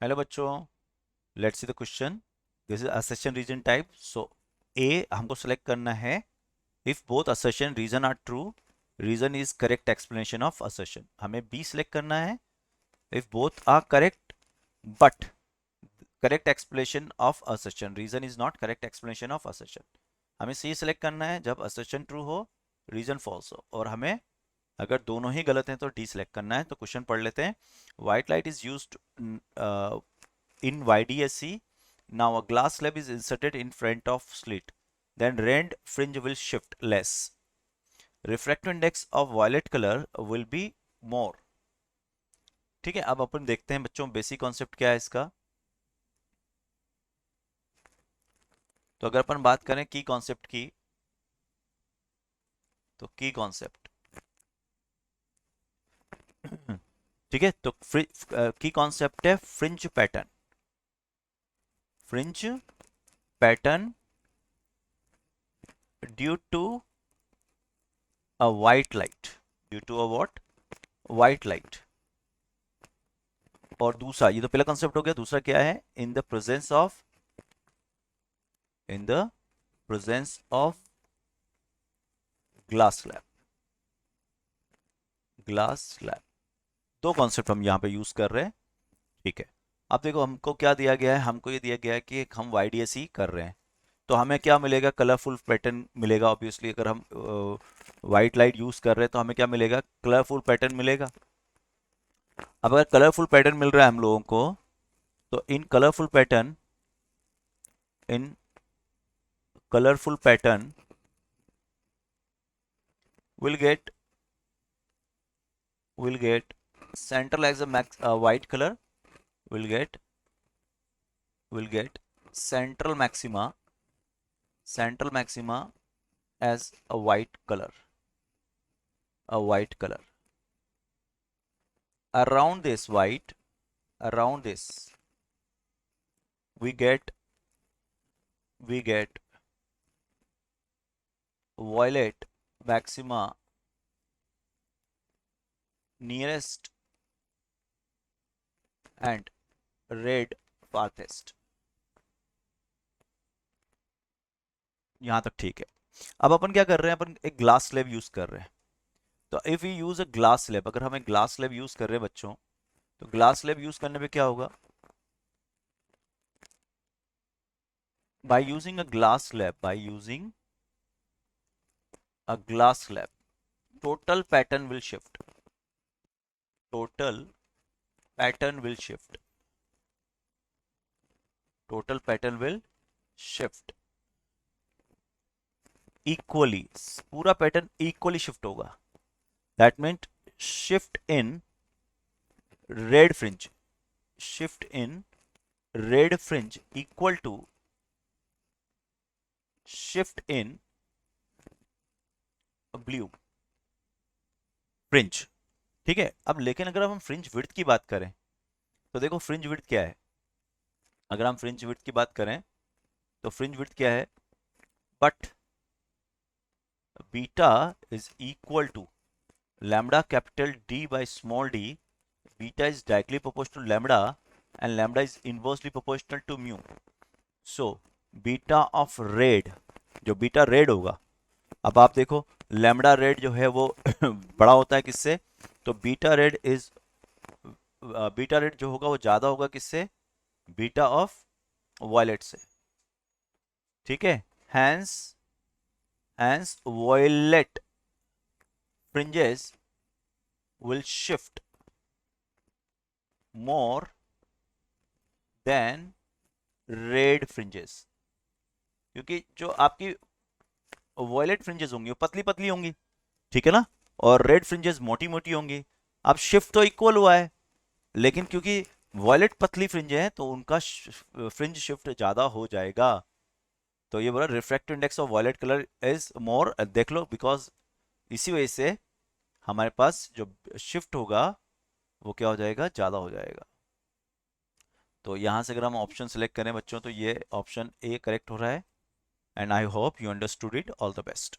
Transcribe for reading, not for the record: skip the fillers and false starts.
Hello बच्चों, let's see the question. This is assertion reason type. So A हमको select करना है. If both assertion reason are true, reason is correct explanation of assertion. हमें B select करना है. If both are correct but correct explanation of assertion, reason is not correct explanation of assertion. हमें C select करना है जब assertion true हो, reason false हो. और हमें अगर दोनों ही गलत हैं तो डी सेलेक्ट करना है. तो क्वेश्चन पढ़ लेते हैं. White light is used in YDSC. Now a glass slab is inserted in front of slit. Then red fringe will shift less. Refractive index of violet color will be more. ठीक है, अब अपन देखते हैं बच्चों basic concept क्या है इसका. तो अगर अपन बात करें की कॉन्सेप्ट की, तो की कॉन्सेप्ट ठीक है. तो की कॉन्सेप्ट है fringe pattern. Fringe pattern due to a white light. Due to a what? White light. और दूसरा, ये तो पहला कंसेप्ट हो गया. दूसरा क्या है? In the presence of glass slab. Glass slab, दो कॉन्सेप्ट हम यहाँ पे यूज कर रहे हैं. ठीक है. अब देखो हमको क्या दिया गया है. हमको ये दिया गया है कि हम YDSE कर रहे हैं, तो हमें क्या मिलेगा? कलरफुल पैटर्न मिलेगा. ऑब्वियसली अगर हम व्हाइट लाइट यूज कर रहे हैं तो हमें क्या मिलेगा? कलरफुल पैटर्न मिलेगा. अब अगर कलरफुल पैटर्न मिल रहा है हम लोगों को, तो इन colourful pattern will get central as a white color. will get central maxima as a white color. Around this white, we get violet maxima nearest and red farthest. यहां तक ठीक है. अब अपन क्या कर रहे हैं? अपन एक ग्लास स्लैब यूज कर रहे हैं. तो if you use a glass slab, अगर हम एक ग्लास स्लैब यूज कर रहे हैं बच्चों, तो ग्लास स्लैब यूज करने पे क्या होगा? By using a glass slab, total pattern will shift. Total pattern will shift. Equally. पूरा पैटर्न इक्वली शिफ्ट होगा. That means shift in red fringe equal to shift in blue fringe. ठीक है. अब लेकिन अगर हम फ्रिंज विड्थ की बात करें, तो देखो फ्रिंज विड्थ क्या है. अगर हम फ्रिंज विड्थ की बात करें, तो फ्रिंज विड्थ क्या है? But beta is equal to lambda capital D by small d. Beta is directly proportional to lambda and lambda is inversely proportional to mu. So beta of red, जो beta red होगा, अब आप देखो lambda red जो है वो बड़ा होता है किससे? तो बीटा रेड जो होगा वो ज्यादा होगा किससे? बीटा ऑफ वायलेट से. ठीक है. Hence violet fringes will shift more than red fringes. क्योंकि जो आपकी वॉयलेट फ्रिंजेस होंगी वो पतली पतली होंगी, ठीक है ना, और रेड फ्रिंजेस मोटी मोटी होंगी. अब शिफ्ट तो इक्वल हुआ है, लेकिन क्योंकि वॉयलेट पतली फ्रिंज है तो उनका फ्रिंज शिफ्ट ज्यादा हो जाएगा. तो ये बोला refractive index of violet colour is more. देख लो, बिकॉज इसी वजह से हमारे पास जो शिफ्ट होगा वो क्या हो जाएगा? ज़्यादा हो जाएगा. तो यहाँ से अगर हम ऑप्शन सेलेक्ट करें बच्चों, तो ये ऑप्शन ए करेक्ट हो रहा है. And I hope you understood it. All the best.